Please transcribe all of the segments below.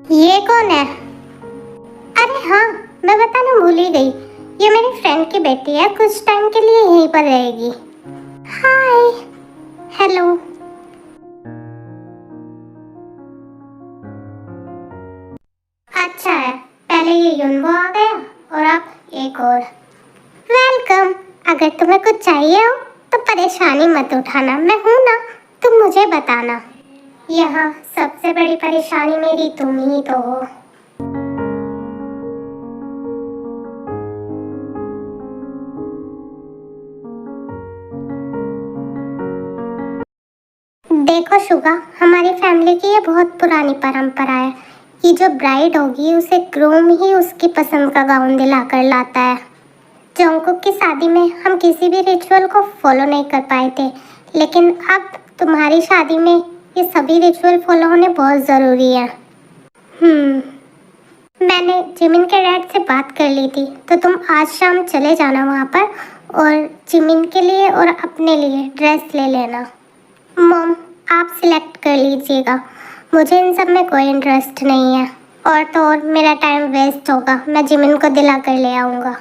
ये कौन है? अरे हाँ, मैं बताना भूल ही गई। ये मेरी फ्रेंड की बेटी है, कुछ टाइम के लिए यहीं पर रहेगी। हाय। हेलो। अच्छा है, पहले ये युनबो आ गया और अब एक और। वेलकम। अगर तुम्हें कुछ चाहिए हो तो परेशानी मत उठाना, मैं हूं ना, तुम मुझे बताना। यहाँ सबसे बड़ी परेशानी मेरी तुम ही तो हो। देखो शुगा, हमारी फैमिली की ये बहुत पुरानी परंपरा है कि जो ब्राइड होगी उसे ग्रूम ही उसकी पसंद का गाउन दिलाकर लाता है। जंगकुक की शादी में हम किसी भी रिचुअल को फॉलो नहीं कर पाए थे, लेकिन अब तुम्हारी शादी में ये सभी रिचुअल फॉलो होने बहुत ज़रूरी है। मैंने जिमिन के डैड से बात कर ली थी, तो तुम आज शाम चले जाना वहाँ पर और जिमिन के लिए और अपने लिए ड्रेस ले लेना। मॉम, आप सिलेक्ट कर लीजिएगा, मुझे इन सब में कोई इंटरेस्ट नहीं है। और तो और मेरा टाइम वेस्ट होगा, मैं जिमिन को दिला कर ले आऊँगा।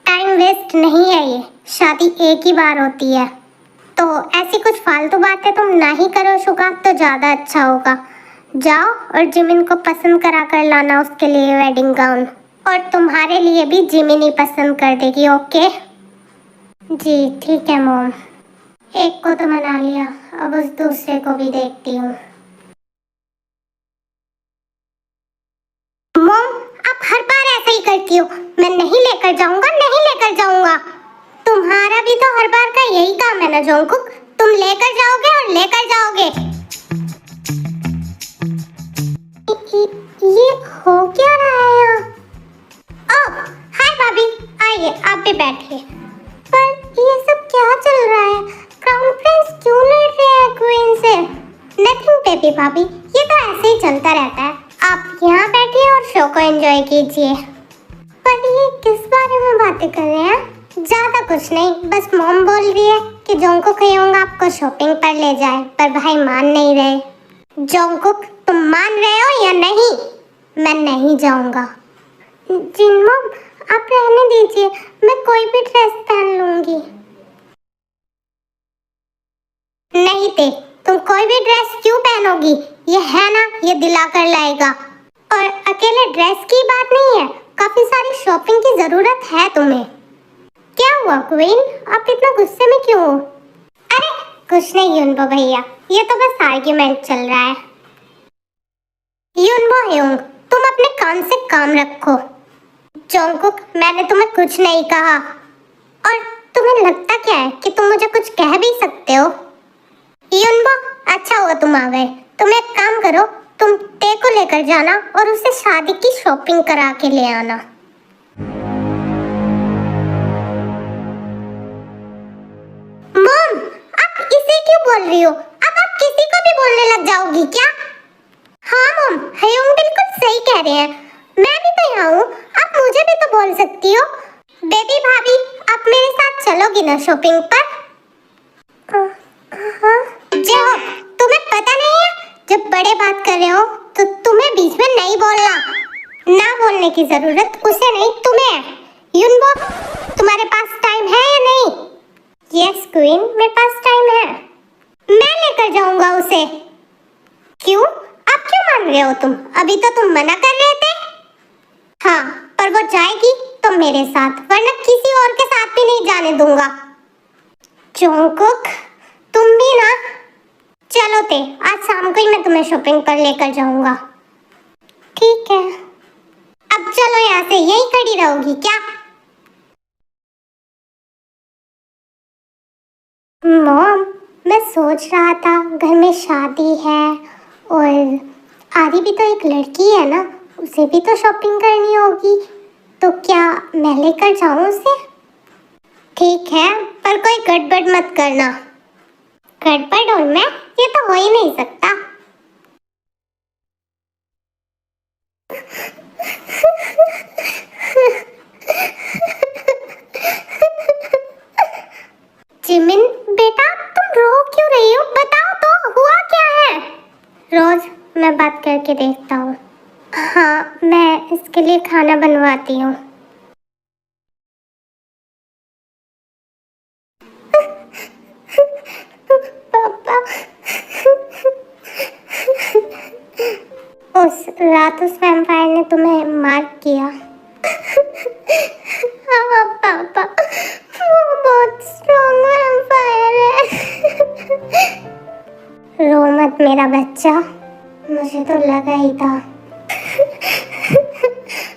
टाइम वेस्ट नहीं है, ये शादी एक ही बार होती है, तो ऐसी कुछ फालतू बातें तुम ना ही करो शुगा तो ज़्यादा अच्छा होगा। जाओ और जिमिन को पसंद करा कर लाना उसके लिए वेडिंग गाउन, और तुम्हारे लिए भी जिमिन ही पसंद कर देगी। ओके जी, ठीक है मॉम। एक को तो मना लिया, अब उस दूसरे को भी देखती हूँ। मॉम, आप हर बार ऐसा ही करती हो, मैं नहीं लेकर जाऊंगा, नहीं लेकर जाऊंगा। तुम्हारा भी तो हर बार का यही काम है ना जोंगकुक, तुम लेकर जाओगे और लेकर जाओगे। ये हो क्या रहा है यहाँ? ओह, हाय भाभी, आइए आप भी बैठिए। पर ये सब क्या चल रहा है? क्राउन प्रिंस क्यों लड़ रहे हैं क्वीन से? नथिंग बेबी भाभी, ये तो ऐसे ही चलता रहता है। आप यहाँ बैठिए और शो को एंजॉय कीजिए। पर ये किस बारे में बातें कर रहे हैं? ज्यादा कुछ नहीं, बस मॉम बोल रही है कि जोंगकुक ह्योंग आपको शॉपिंग पर ले जाए, पर भाई मान नहीं रहे। जोंगकुक, तुम मान रहे हो या नहीं? मैं नहीं जाऊंगा। जिन मॉम, आप रहने दीजिए, मैं कोई भी ड्रेस पहन लूंगी। नहीं ते, तुम कोई भी ड्रेस क्यों पहनोगी? ये है ना, ये दिला कर लाएगा। और अकेले ड्रेस की बात नहीं है, काफी सारी शॉपिंग की जरूरत है तुम्हें। क्या हुआ क्वीन, आप इतना गुस्से में क्यों हो? अरे कुछ नहीं युनबो भैया, ये तो बस आर्ग्यूमेंट चल रहा है। युनबो ह्योंग, तुम अपने काम से काम रखो। जोंगकुक, मैंने तुम्हें कुछ नहीं कहा। और तुम्हें लगता क्या है कि तुम मुझे कुछ कह भी सकते हो? युनबो, अच्छा हुआ तुम आ गए। तुम एक काम करो, तुम ते को लेकर जाना और उसे शादी की शॉपिंग करा के ले आना। मॉम, आप इसे क्यों बोल रही हो? अब आप किसी को भी बोलने लग जाओगी क्या? हाँ मॉम, ह्योंग बिल्कुल सही कह रहे हैं, मैं भी तो यहाँ हूँ, आप मुझे भी तो बोल सकती हो। बेबी भाभी, आप मेरे साथ चलोगी ना शॉपिंग पर? हाँ। जो तुम्हें पता नहीं है, जब बड़े बात कर रहे हो तो तुम्हें बीच में नहीं बोलना। ना बोलने की जरूरत उसे नहीं, तुम्हें है। युनबो, तुम्हारे पास टाइम है या नहीं? यस क्वीन, मेरे पास टाइम है, मैं लेकर जाऊंगा उसे। क्यों, अब क्यों मान रहे हो तुम? अभी तो तुम मना कर रहे थे। हाँ, पर वो जाएगी तो मेरे साथ, वरना किसी और के साथ भी नहीं जाने दूंगा। जोंगकुक, तुम भी ना। चलो ते, आज शाम को ही मैं तुम्हें शॉपिंग पर लेकर जाऊंगा। ठीक है, अब चलो यहाँ से, यहीं खड़ी रहोगी क्या? मॉम, मैं सोच रहा था घर में शादी है और आरी भी तो एक लड़की है ना, उसे भी तो शॉपिंग करनी होगी, तो क्या मैं लेकर जाऊं उसे? ठीक है, पर कोई गड़बड़ मत करना। गड़बड़ और मैं, ये तो हो ही नहीं सकता। जिमिन बेटा, तुम रो क्यों रही हो? बताओ तो, हुआ क्या है? रोज, मैं बात करके देखता हूँ। हाँ, मैं इसके लिए खाना बनवाती हूँ। पापा, उस रात उस वैम्पायर ने तुम्हें मार किया। हाँ पापा, वो बहुत स्ट्रॉन्ग वैम्पायर है। रो मत मेरा बच्चा, मुझे तो लगा ही था।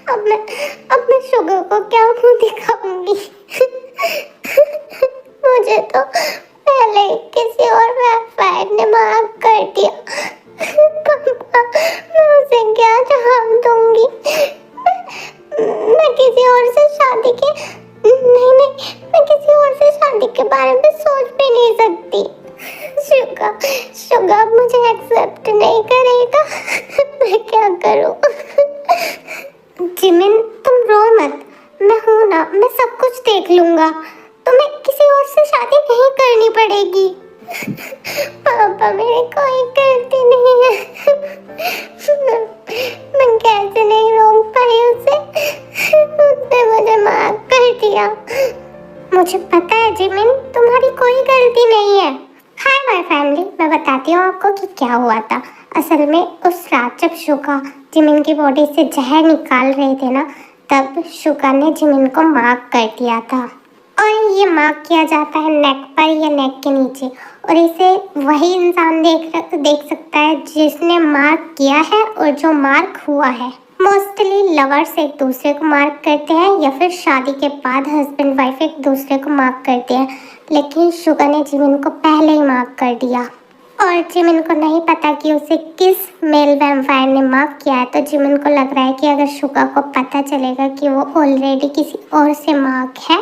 अब मैं शुगर को क्या मुंह दिखाऊंगी। मुझे तो पहले ही किसी और वैम्पायर ने माफ कर दिया। पापा, मैं उसे क्या जवाब दूंगी। मैं किसी और से शादी के नहीं, मैं किसी और से शादी के बारे में सोच भी नहीं सकती। शुगर मुझे एक्सेप्ट नहीं करेगा। मैं क्या करूं। जिमिन, तुम रो मत, मैं हूं ना, मैं सब कुछ देख लूंगा। तुम्हें किसी और से शादी नहीं करनी पड़ेगी। पापा, मेरी कोई गलती नहीं है। मैं कैसे नहीं रोक पाई उसे। उसने मुझे माफ कर दिया। मुझे पता है जिमिन, तुम्हारी कोई गलती नहीं है। हाय माय फैमिली, मैं बताती हूँ आपको कि क्या हुआ था। असल में उस रात जब शुगा जिमिन की बॉडी से जहर निकाल रहे थे ना, तब शुगा ने जिमिन को मार्क कर दिया था। और ये मार्क किया जाता है नेक पर या नेक के नीचे, और इसे वही इंसान देख सकता है जिसने मार्क किया है और जो मार्क हुआ है। मोस्टली लवर्स एक दूसरे को मार्क करते हैं या फिर शादी के बाद हस्बैंड वाइफ एक दूसरे को मार्क करते हैं, लेकिन शुगा ने जिमिन को पहले ही मार्क कर दिया। और जिमिन को नहीं पता कि उसे किस मेल वैम्पायर ने मार्क किया है, तो जिमिन को लग रहा है कि अगर शुगा को पता चलेगा कि वो ऑलरेडी किसी और से मार्क है,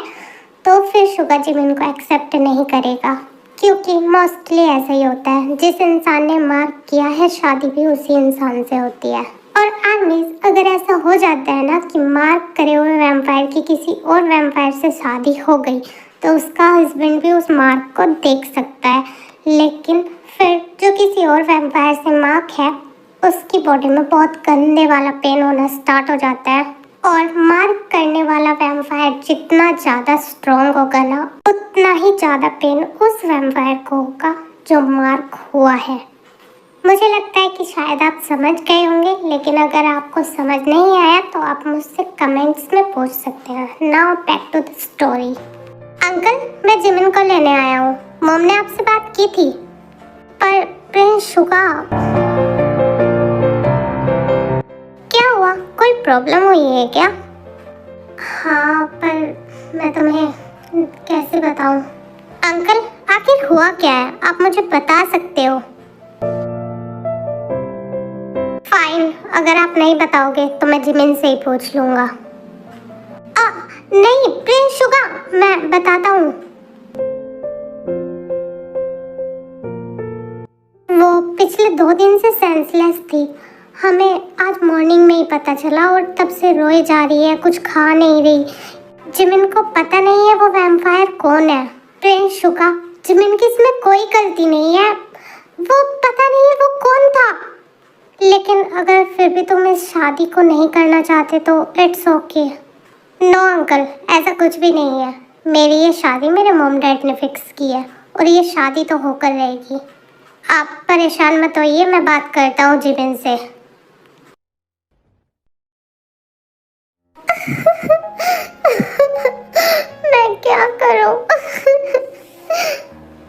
तो फिर शुगा जिमिन को एक्सेप्ट नहीं करेगा, क्योंकि मोस्टली ऐसा ही होता है। जिस इंसान ने मार्क किया है, शादी भी उसी इंसान से होती है। और आर्मीज, अगर ऐसा हो जाता है ना कि मार्क करे हुए वैम्पायर की किसी और वैम्पायर से शादी हो गई, तो उसका हस्बैंड भी उस मार्क को देख सकता है, लेकिन फिर जो किसी और वैम्पायर से मार्क है, उसकी बॉडी में बहुत गंदे वाला पेन होना स्टार्ट हो जाता है। और मार्क करने वाला वैम्पायर जितना ज़्यादा स्ट्रॉन्ग होगा ना, उतना ही ज़्यादा पेन उस वैम्पायर को होगा जो मार्क हुआ है। मुझे लगता है कि शायद आप समझ गए होंगे, लेकिन अगर आपको समझ नहीं आया तो आप मुझसे कमेंट्स में पूछ सकते हैं। Now back to the story. Uncle, मैं जिमिन को लेने आया हूँ। मॉम ने आपसे बात की थी, पर प्रिंस शुगा, क्या हुआ? कोई प्रॉब्लम हुई है क्या? हाँ, पर मैं तुम्हें कैसे बताऊँ? अंकल, आखिर हुआ क्या है? आप मुझे बता सकते हो? फाइन, अगर आप नहीं बताओगे तो मैं जिमिन से ही पूछ लूँगा। नहीं प्रिंस शुगा, मैं बताता हूँ। वो पिछले 2 दिन से सेंसलेस थी। हमें आज मॉर्निंग में ही पता चला, और तब से रोए जा रही है, कुछ खा नहीं रही। जिमिन को पता नहीं है वो वैम्पायर कौन है। प्रिंस शुगा, जिमिन की इसमें कोई गलती नहीं है। वो पता नहीं है वो कौन था। लेकिन अगर फिर भी तुम इस शादी को नहीं करना चाहते तो इट्स ओके। नो अंकल, ऐसा कुछ भी नहीं है। मेरी ये शादी मेरे मॉम डैड ने फिक्स की है, और ये शादी तो होकर रहेगी। आप परेशान मत होइए, मैं बात करता हूँ जिमिन से। मैं क्या करूँ?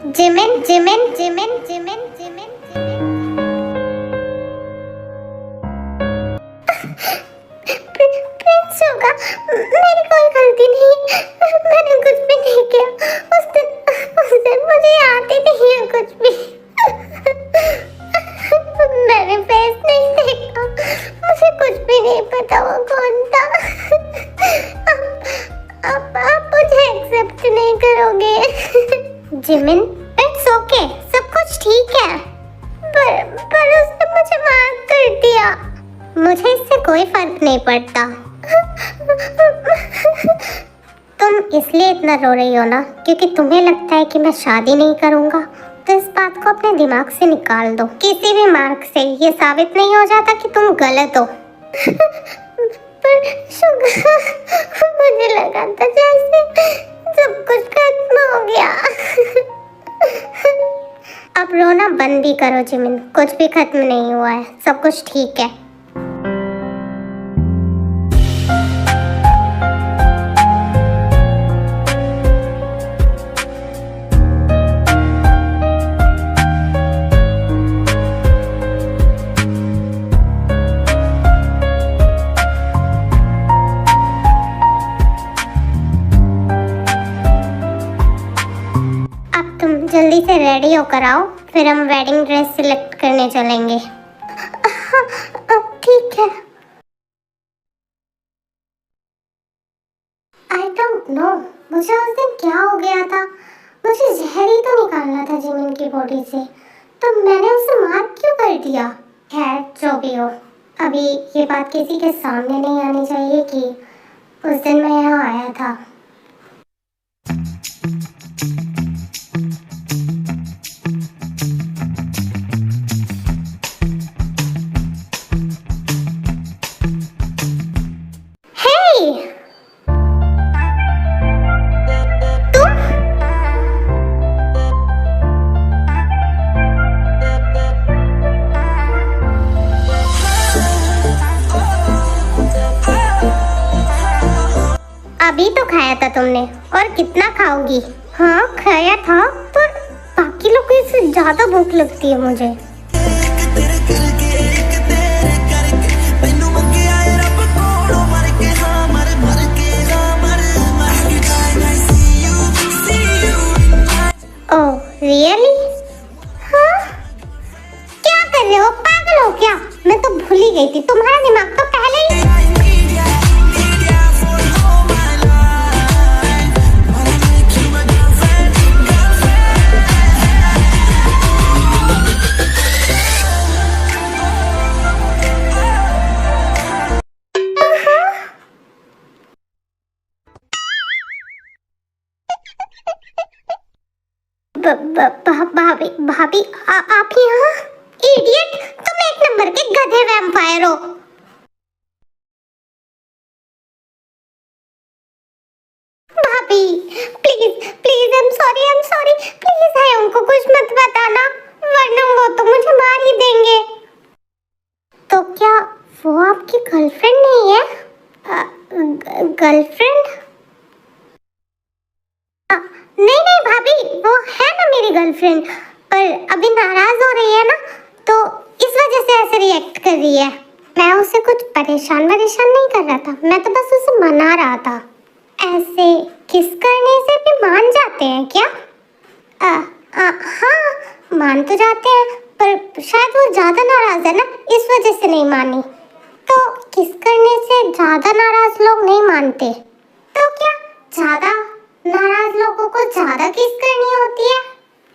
Jimin Jimin Jimin Jimin Jimin Prince Suga, मेरी कोई गलती नहीं, मैंने कुछ भी नहीं किया। उस दिन मुझे याद ही नहीं है कुछ भी। मैंने फेस नहीं देखा, मुझे कुछ भी नहीं पता वो कौन था। आप मुझे एक्सेप्ट नहीं करोगे? जिमिन, इट्स ओके, सब कुछ ठीक है। पर उसने मुझे माफ कर दिया। मुझे इससे कोई फर्क नहीं पड़ता। तुम इसलिए इतना रो रही हो ना क्योंकि तुम्हें लगता है कि मैं शादी नहीं करूँगा। तो इस बात को अपने दिमाग से निकाल दो। किसी भी मार्क से ये साबित नहीं हो जाता कि तुम गलत हो। पर शुक्र, मुझे लगा था जैसे सब कुछ खत्म हो गया। अब रोना बंद भी करो जिमिन, कुछ भी खत्म नहीं हुआ है, सब कुछ ठीक है। जल्दी से रेडी होकर आओ, फिर हम वेडिंग ड्रेस सिलेक्ट करने चलेंगे। ठीक है। आई डोंट नो, मुझे उस दिन क्या हो गया था। मुझे जहर ही तो निकालना था जिमिन की बॉडी से, तो मैंने उसे मार क्यों कर दिया। खैर जो भी हो, अभी ये बात किसी के सामने नहीं आनी चाहिए कि उस दिन मैं यहाँ आया था। अभी तो खाया था तुमने, और कितना खाओगी। हाँ खाया था, पर बाकी लोगों से ज्यादा भूख लगती है मुझे। Oh really? हाँ क्या कर रहे हो, पागल हो क्या? मैं तो भूल ही गई थी, तुम्हारा दिमाग तो पहले ही। भाभी भाभी आप यहाँ? इडियट, तुम एक नंबर के गधे वैम्पायर हो। भाभी please please, I am sorry please, है उनको कुछ मत बताना, वरना वो तो मुझे मार ही देंगे। तो क्या वो आपकी गर्लफ्रेंड नहीं है? गर्लफ्रेंड? नहीं भाभी, वो है ना मेरी गर्लफ्रेंड, पर अभी नाराज हो रही है ना, तो इस वजह से ऐसे रिएक्ट कर रही है। मैं उसे कुछ परेशान नहीं कर रहा था, मैं तो बस उसे मना रहा था। ऐसे किस करने से भी मान जाते हैं क्या? हाँ मान तो जाते हैं, पर शायद वो ज्यादा नाराज है ना, इस वजह से नहीं मानी। तो किस करने से ज्यादा नाराज लोग नहीं मानते, तो क्या ज्यादा नाराज लोगों को ज्यादा किस करनी होती है?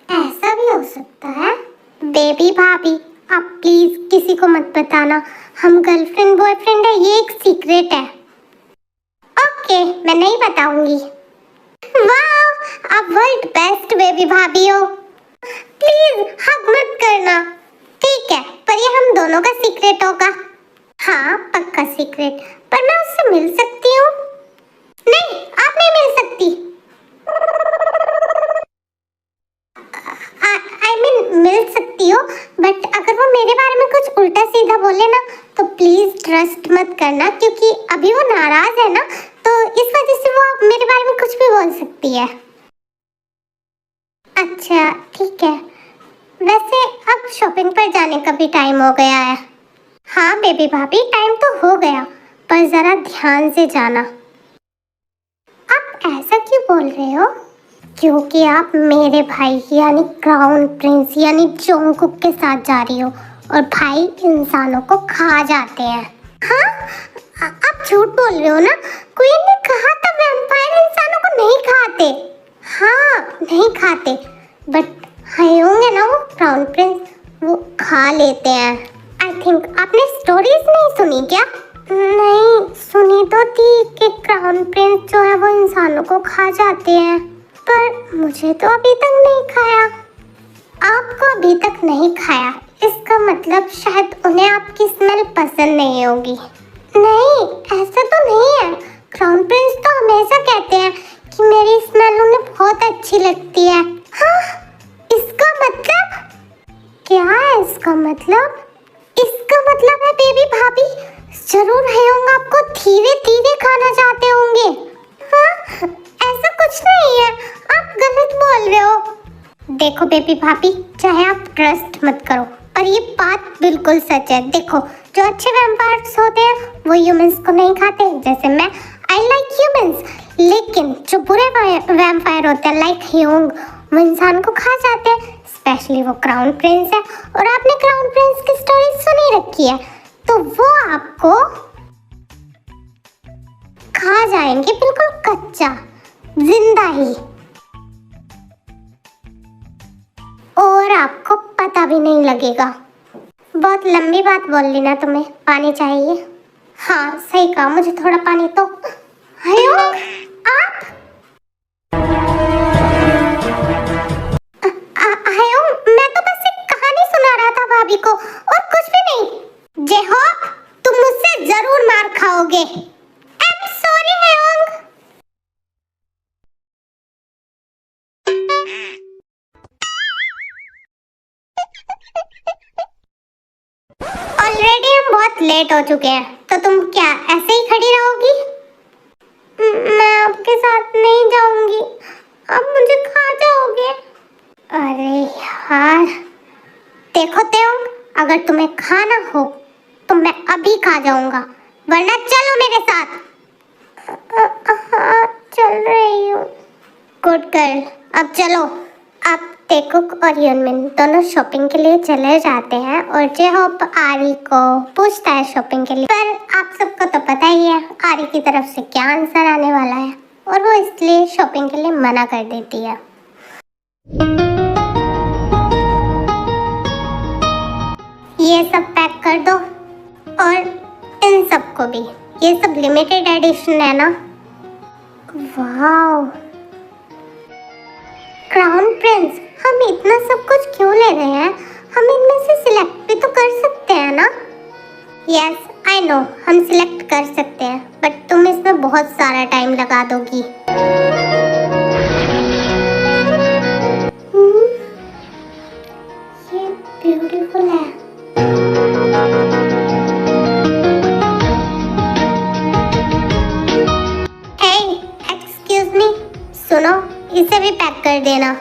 ऐसा भी हो सकता है। बेबी भाभी आप प्लीज किसी को मत बताना, हम गर्लफ्रेंड बॉयफ्रेंड है, ये एक सीक्रेट है। ओके मैं नहीं बताऊंगी। वाह आप वर्ल्ड बेस्ट बेबी भाभी हो। प्लीज हग मत करना, ठीक है, पर ये हम दोनों का सीक्रेट होगा। हाँ पक्का सीक्रेट, पर मैं उससे मिल सकती हूँ? नहीं आप नहीं मिल सकती। मिल सकती हो, बट अगर वो मेरे बारे में कुछ उल्टा सीधा बोले ना, तो प्लीज ट्रस्ट मत करना, क्योंकि अभी वो नाराज है ना, तो इस वजह से वो मेरे बारे में कुछ भी बोल सकती है। अच्छा ठीक है, वैसे अब शॉपिंग पर जाने का भी टाइम हो गया है। हाँ बेबी भाभी टाइम तो हो गया, पर जरा ध्यान से जाना। आप ऐसा क्यों बोल रहे हो? क्योंकि आप मेरे भाई यानी क्राउन प्रिंस यानी जोंगकुक के साथ जा रही हो, और भाई इंसानों को खा जाते हैं। हाँ आप झूठ बोल रहे हो ना, क्वीन ने कहा था वैम्पायर इंसानों को नहीं खाते। हाँ नहीं खाते, बट होंगे ना वो क्राउन प्रिंस, वो खा लेते हैं। आई थिंक आपने स्टोरीज नहीं सुनी क्या? नहीं सुनी तो थी कि क्राउन प्रिंस जो है वो इंसानों को खा जाते हैं, पर मुझे तो अभी तक नहीं खाया। आपको अभी तक नहीं खाया, इसका मतलब शायद उन्हें आपकी स्मेल पसंद नहीं होगी। नहीं, ऐसा तो नहीं है। क्राउन प्रिंस तो हमेशा कहते हैं कि मेरी स्मेल उन्हें बहुत अच्छी लगती है। हाँ, इसका मतलब क्या है? इसका मतलब है बेबी भाभी जरूर हेयोंग आपको धीरे धीरे खाना चाहते होंगे। हाँ, ऐसा कुछ नहीं है, आप गलत बोल रहे हो। देखो बेबी भाभी, चाहे आप ट्रस्ट मत करो और ये बात बिल्कुल सच है। देखो, जो अच्छे वैम्पायर्स होते हैं वो ह्यूमंस को नहीं खाते, जैसे मैं, आई लाइक ह्यूमंस। लेकिन जो बुरे वैम्पायर होते हैं लाइक हेयोंग, वो इंसान को खा जाते हैं। स्पेशली वो क्राउन प्रिंस है, और आपने क्राउन प्रिंस की स्टोरी सुनी रखी है, तो वो आपको खा जाएंगे बिल्कुल कच्चा, जिंदा ही, और आपको पता भी नहीं लगेगा। बहुत लंबी बात बोल ली ना तुम्हें। पानी चाहिए? हाँ सही कहा, मुझे थोड़ा पानी तो। हेयोंग, आप? हेयोंग, मैं तो बस एक कहानी सुना रहा था भाभी को, और कुछ भी नहीं। जेहोक, तुम मुझसे जरूर मार खाओगे। आई एम सॉरी हेयोंग। ऑलरेडी हम बहुत लेट हो चुके हैं, तो तुम क्या ऐसे ही खड़ी रहोगी? मैं आपके साथ नहीं जाऊंगी, आप मुझे खा जाओगे। अरे यार, देखो तेओंग, अगर तुम्हें खाना हो तो मैं अभी खा जाऊंगा, वरना चलो मेरे साथ। हाँ, चल रही हूँ। गुड गर्ल, अब चलो। अब टेकुक और यूनमिन दोनों शॉपिंग के लिए चले जाते हैं, और जेहोप आरी को पूछता है शॉपिंग के लिए। पर आप सबको तो पता ही है आरी की तरफ से क्या आंसर आने वाला है, और वो इसलिए शॉपिंग के लिए मना कर देती है। ये सब पैक कर दो, और इन सबको भी। ये सब लिमिटेड एडिशन है ना। वाओ, क्राउन प्रिंस, हम इतना सब कुछ क्यों ले रहे हैं? हम इनमें से सिलेक्ट भी तो कर सकते हैं ना? यस आई नो, हम सिलेक्ट कर सकते हैं, बट तुम इसमें बहुत सारा टाइम लगा दोगी। ये ब्यूटीफुल है। हे, एक्सक्यूज मी, सुनो, इसे भी पैक कर देना।